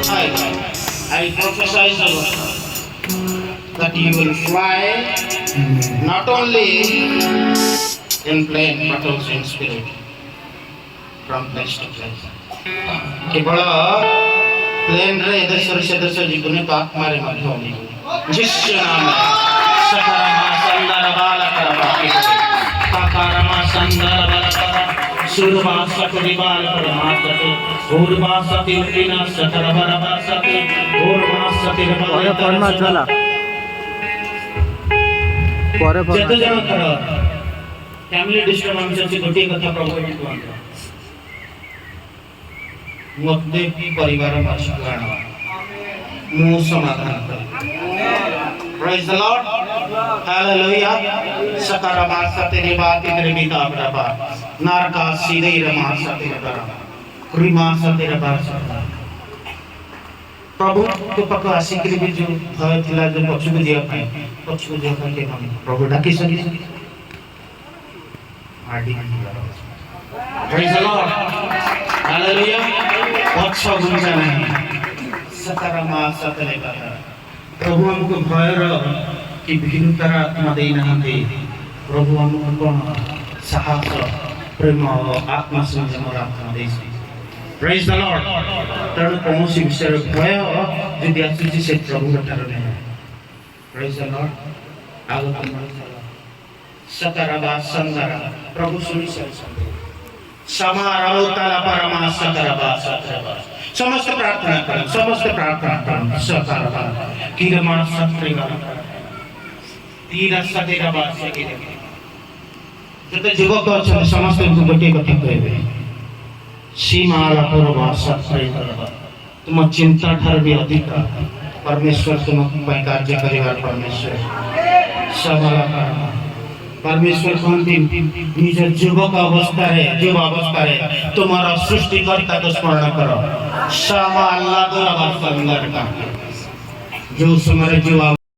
I prophesy that you will fly not only in plane but also in spirit from place to place. केवल plane रे इधर से जीवने पाक मारे मत होनी जिससे नाम सकारमा संदर बाला करवाके काकारमा संदर बाला करा सुरवा सकरी बाल परमात्ते उर्वा सती उठिना सकरा बरबा सती उर्वा सती পরে ফরমা চলা পরে ফরমা যেতে জন্য কর ফ্যামিলি ডিস্টার্বেন্স আছে গোটি কথা প্রবলেম কুহন্ত মতে পরিবার মাসকাণ মু সমাধান করি প্রেজ द लॉर्ड हालेलुया सकारमा सती बाती निर्मिता प्रभा नरका सीधे रमा सती रमा क्रीमा सती रमा प्रभु के पाख आसिक भी जो भय थिला जो पछुक दिया के हम प्रभु डाकी सकी आडी प्रेज द लॉर्ड हालेलुया पछ गुंजा नहीं सकारमा सती रमा प्रभु हमको भयर कि भीरुतार आत्मा दे नहांते प्रभु हमको कौन साहस प्रेम आत्मा संयमर आत्मा दे प्रेज द लॉर्ड तेणु कौन विषय भय यदि आसुची से प्रभु ठार नहीं प्रेज द लॉर्ड आगत सतरबा संदरा प्रभु सुनी समारो ताला परमा सतरबा सतरबा समस्त प्रार्थना करें सतरबा किरमा सत्रिगा तीरा सतेरबा सकेरे जते युवक अछन समस्त को गोटे कथा कहबे सीमाला परबा सत्रिगा तुम चिंता ठार भी अधिक परमेश्वर तुम पय कार्य करिवार परमेश्वर समाला परमेश्वर कहते निज युवक अवस्था रे तुम्हारा सृष्टिकर्ता को स्मरण करो सामा अल्लाह द्वारा जो समय जो